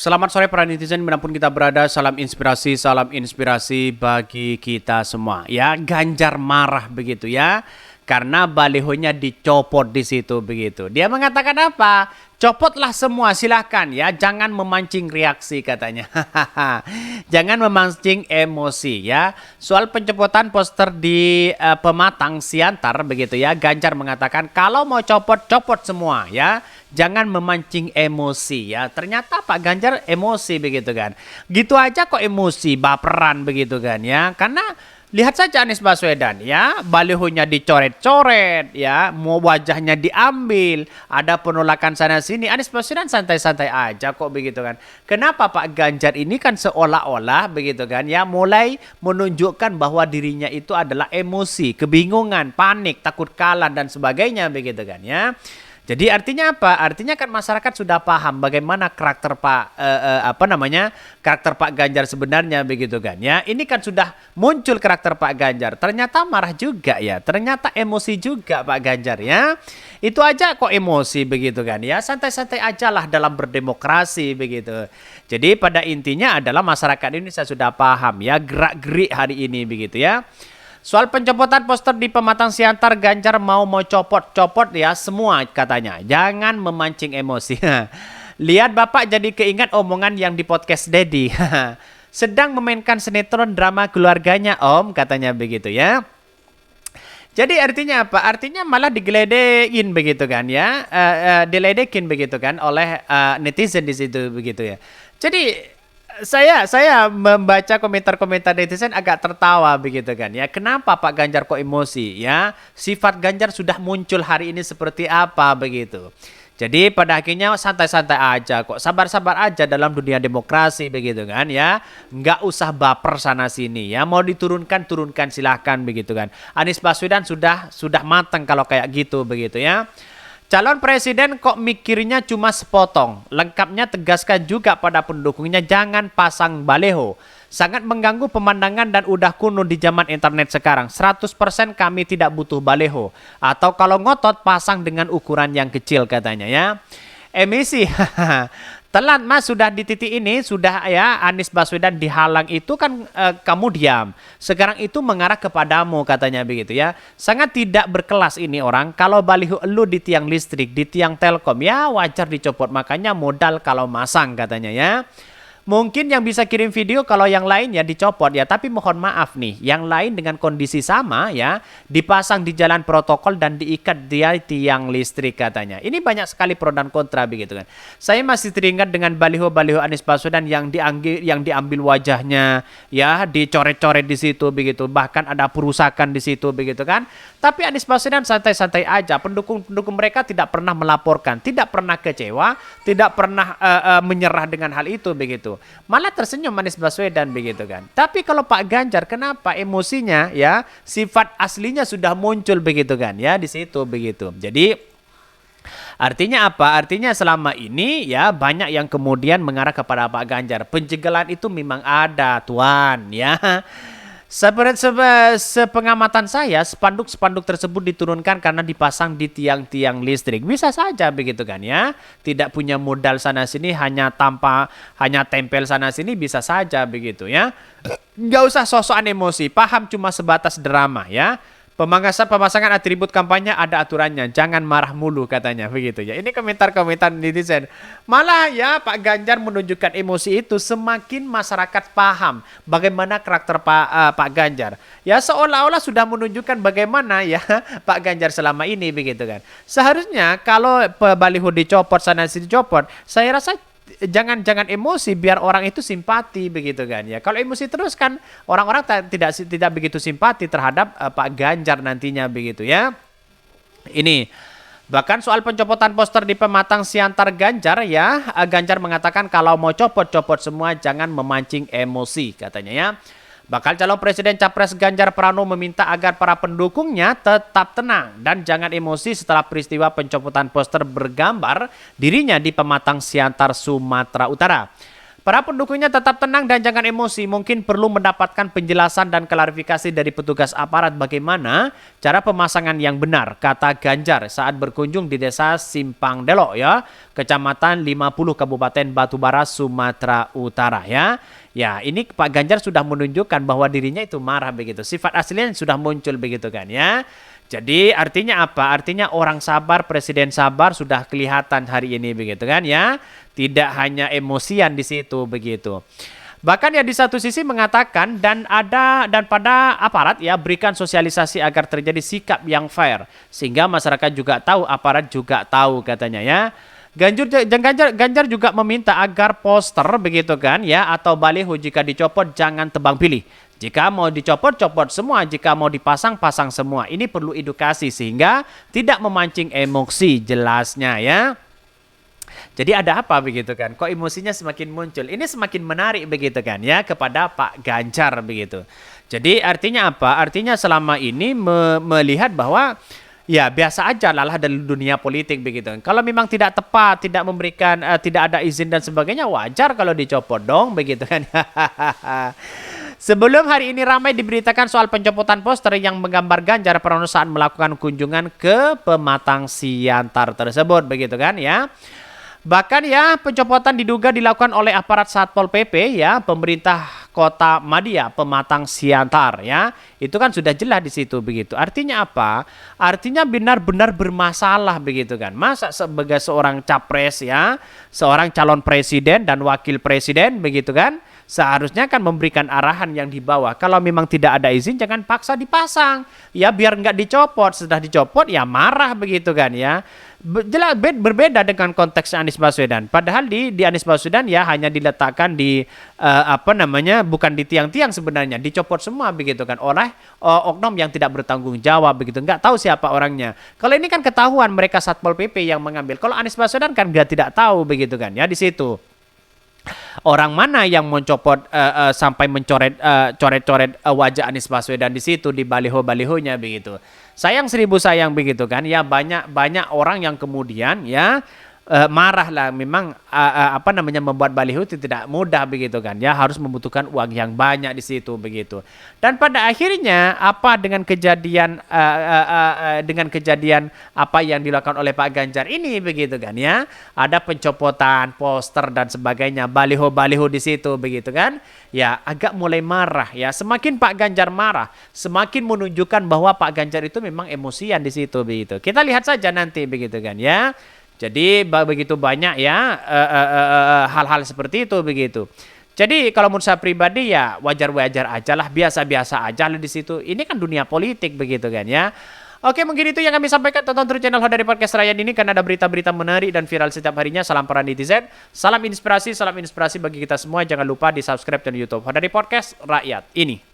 Selamat sore para netizen dimanapun kita berada, salam inspirasi bagi kita semua. Ya, Ganjar marah begitu ya, karena balihonya dicopot di situ begitu. Dia mengatakan apa? Copotlah semua silahkan ya, jangan memancing reaksi katanya. Jangan memancing emosi ya. Soal pencopotan poster di Pematang Siantar begitu ya, Ganjar mengatakan kalau mau copot semua ya. Jangan memancing emosi ya. Ternyata Pak Ganjar emosi begitu kan. Gitu aja kok emosi, baperan begitu kan ya. Karena lihat saja Anies Baswedan ya, balihonya dicoret-coret ya, mau wajahnya diambil, ada penolakan sana sini. Anies Baswedan santai-santai aja kok begitu kan. Kenapa Pak Ganjar ini kan seolah-olah begitu kan ya, mulai menunjukkan bahwa dirinya itu adalah emosi, kebingungan, panik, takut kalah dan sebagainya begitu kan ya. Jadi artinya apa? Artinya kan masyarakat sudah paham bagaimana karakter karakter Pak Ganjar sebenarnya begitu kan ya. Ini kan sudah muncul karakter Pak Ganjar. Ternyata marah juga ya. Ternyata emosi juga Pak Ganjar ya. Itu aja kok emosi begitu kan ya. Santai-santai aja lah dalam berdemokrasi begitu. Jadi pada intinya adalah masyarakat Indonesia sudah paham ya, gerak-gerik hari ini begitu ya. Soal pencopotan poster di Pematang Siantar, Ganjar mau copot ya semua katanya. Jangan memancing emosi. Lihat Bapak jadi keingat omongan yang di podcast Dedi. Sedang memainkan sinetron drama keluarganya Om, katanya begitu ya. Jadi artinya apa? Artinya malah digeledekin begitu kan ya. Diledekin begitu kan oleh netizen di situ begitu ya. Jadi saya membaca komentar-komentar netizen agak tertawa begitu kan ya. Kenapa Pak Ganjar kok emosi ya? Sifat Ganjar sudah muncul hari ini seperti apa begitu. Jadi pada akhirnya santai-santai aja kok. Sabar-sabar aja dalam dunia demokrasi begitu kan ya. Nggak usah baper sana sini ya. Mau turunkan silahkan begitu kan. Anies Baswedan sudah matang kalau kayak gitu begitu ya. Calon presiden kok mikirnya cuma sepotong. Lengkapnya tegaskan juga pada pendukungnya jangan pasang baleho. Sangat mengganggu pemandangan dan udah kuno di zaman internet sekarang. 100% kami tidak butuh baleho. Atau kalau ngotot pasang dengan ukuran yang kecil katanya ya. Emisi. Telat Mas, sudah di titik ini, sudah ya Anies Baswedan dihalang itu kan kamu diam. Sekarang itu mengarah kepadamu katanya begitu ya. Sangat tidak berkelas ini orang. Kalau baliho elu di tiang listrik, di tiang telkom ya wajar dicopot. Makanya modal kalau masang katanya ya. Mungkin yang bisa kirim video kalau yang lain ya dicopot ya. Tapi mohon maaf nih, yang lain dengan kondisi sama ya dipasang di jalan protokol dan diikat di tiang listrik katanya. Ini banyak sekali pro dan kontra begitu kan. Saya masih teringat dengan baliho-baliho Anies Baswedan yang diambil wajahnya ya, dicoret-coret di situ begitu. Bahkan ada perusakan di situ begitu kan. Tapi Anies Baswedan santai-santai aja. Pendukung mereka tidak pernah melaporkan, tidak pernah kecewa, tidak pernah menyerah dengan hal itu begitu. Malah tersenyum Anies Baswedan begitu kan. Tapi kalau Pak Ganjar kenapa emosinya ya, sifat aslinya sudah muncul begitu kan ya di situ begitu. Jadi artinya apa? Artinya selama ini ya banyak yang kemudian mengarah kepada Pak Ganjar. Penjagalan itu memang ada Tuan ya. Sepengamatan saya, spanduk-spanduk tersebut diturunkan karena dipasang di tiang-tiang listrik. Bisa saja begitu kan ya. Tidak punya modal sana sini, hanya tempel sana sini bisa saja begitu ya. Nggak usah sosokan emosi, paham cuma sebatas drama ya. Pemasangan atribut kampanye ada aturannya, jangan marah mulu katanya begitu ya. Ini komentar-komentar netizen. Malah ya Pak Ganjar menunjukkan emosi itu semakin masyarakat paham bagaimana karakter Pak Ganjar. Ya seolah-olah sudah menunjukkan bagaimana ya Pak Ganjar selama ini begitu kan. Seharusnya kalau baliho dicopot sana sini dicopot, saya rasa jangan emosi biar orang itu simpati begitu kan ya. Kalau emosi terus kan orang-orang tidak begitu simpati terhadap Pak Ganjar nantinya begitu ya. Ini bahkan soal pencopotan poster di Pematang Siantar Ganjar ya, Ganjar mengatakan kalau mau copot semua, jangan memancing emosi katanya ya. Bakal calon presiden capres Ganjar Pranowo meminta agar para pendukungnya tetap tenang dan jangan emosi setelah peristiwa pencopotan poster bergambar dirinya di Pematang Siantar, Sumatera Utara. Para pendukungnya tetap tenang dan jangan emosi. Mungkin perlu mendapatkan penjelasan dan klarifikasi dari petugas aparat bagaimana cara pemasangan yang benar, kata Ganjar saat berkunjung di desa Simpang Delok ya, Kecamatan 50 Kabupaten Batubara, Sumatera Utara ya. Ya, ini Pak Ganjar sudah menunjukkan bahwa dirinya itu marah begitu. Sifat aslinya sudah muncul begitu kan ya. Jadi artinya apa? Artinya orang sabar, presiden sabar sudah kelihatan hari ini begitu kan ya. Tidak hanya emosian di situ begitu. Bahkan ya di satu sisi mengatakan dan pada aparat ya berikan sosialisasi agar terjadi sikap yang fair sehingga masyarakat juga tahu, aparat juga tahu katanya ya. Ganjar juga meminta agar poster begitu kan ya atau baliho jika dicopot jangan tebang pilih. Jika mau dicopot, copot semua. Jika mau dipasang, pasang semua. Ini perlu edukasi sehingga tidak memancing emosi jelasnya ya. Jadi ada apa begitu kan? Kok emosinya semakin muncul? Ini semakin menarik begitu kan ya kepada Pak Ganjar begitu. Jadi artinya apa? Artinya selama ini melihat bahwa ya biasa aja lah dari dunia politik begitu. Kalau memang tidak tepat, tidak memberikan, tidak ada izin dan sebagainya, wajar kalau dicopot dong begitu kan. Sebelum hari ini ramai diberitakan soal pencopotan poster yang menggambar Ganjar Pranowo saat melakukan kunjungan ke Pematang Siantar tersebut begitu kan ya. Bahkan ya pencopotan diduga dilakukan oleh aparat Satpol PP ya, pemerintah Kota Madia Pematang Siantar ya. Itu kan sudah jelas di situ begitu. Artinya apa? Artinya benar-benar bermasalah begitu kan. Masa sebagai seorang capres ya, seorang calon presiden dan wakil presiden begitu kan, seharusnya kan memberikan arahan yang di bawah. Kalau memang tidak ada izin jangan paksa dipasang. Ya biar nggak dicopot. Sudah dicopot ya marah begitu kan ya. Jelas berbeda dengan konteks Anies Baswedan. Padahal di Anies Baswedan ya hanya diletakkan di bukan di tiang-tiang sebenarnya, dicopot semua begitu kan oleh oknum yang tidak bertanggung jawab begitu. Nggak tahu siapa orangnya. Kalau ini kan ketahuan mereka Satpol PP yang mengambil. Kalau Anies Baswedan kan dia tidak tahu begitu kan ya di situ. Orang mana yang mencopot sampai mencoret coret-coret wajah Anies Baswedan di situ di baliho-balihonya begitu. Sayang seribu sayang begitu kan ya, banyak orang yang kemudian ya marah lah. Memang membuat baliho itu tidak mudah begitu kan ya, harus membutuhkan uang yang banyak di situ begitu. Dan pada akhirnya apa dengan kejadian apa yang dilakukan oleh Pak Ganjar ini begitu kan ya, ada pencopotan poster dan sebagainya, baliho-baliho di situ begitu kan ya, agak mulai marah ya. Semakin Pak Ganjar marah, semakin menunjukkan bahwa Pak Ganjar itu memang emosian di situ begitu. Kita lihat saja nanti begitu kan ya. Jadi begitu banyak ya hal-hal seperti itu begitu. Jadi kalau menurut saya pribadi ya wajar-wajar aja lah, biasa-biasa aja lah di situ. Ini kan dunia politik begitu kan ya. Oke, mungkin itu yang kami sampaikan. Tonton terus channel Hodari Podcast Rakyat ini karena ada berita-berita menarik dan viral setiap harinya. Salam para netizen, salam inspirasi bagi kita semua. Jangan lupa di subscribe channel YouTube Hodari Podcast Rakyat ini.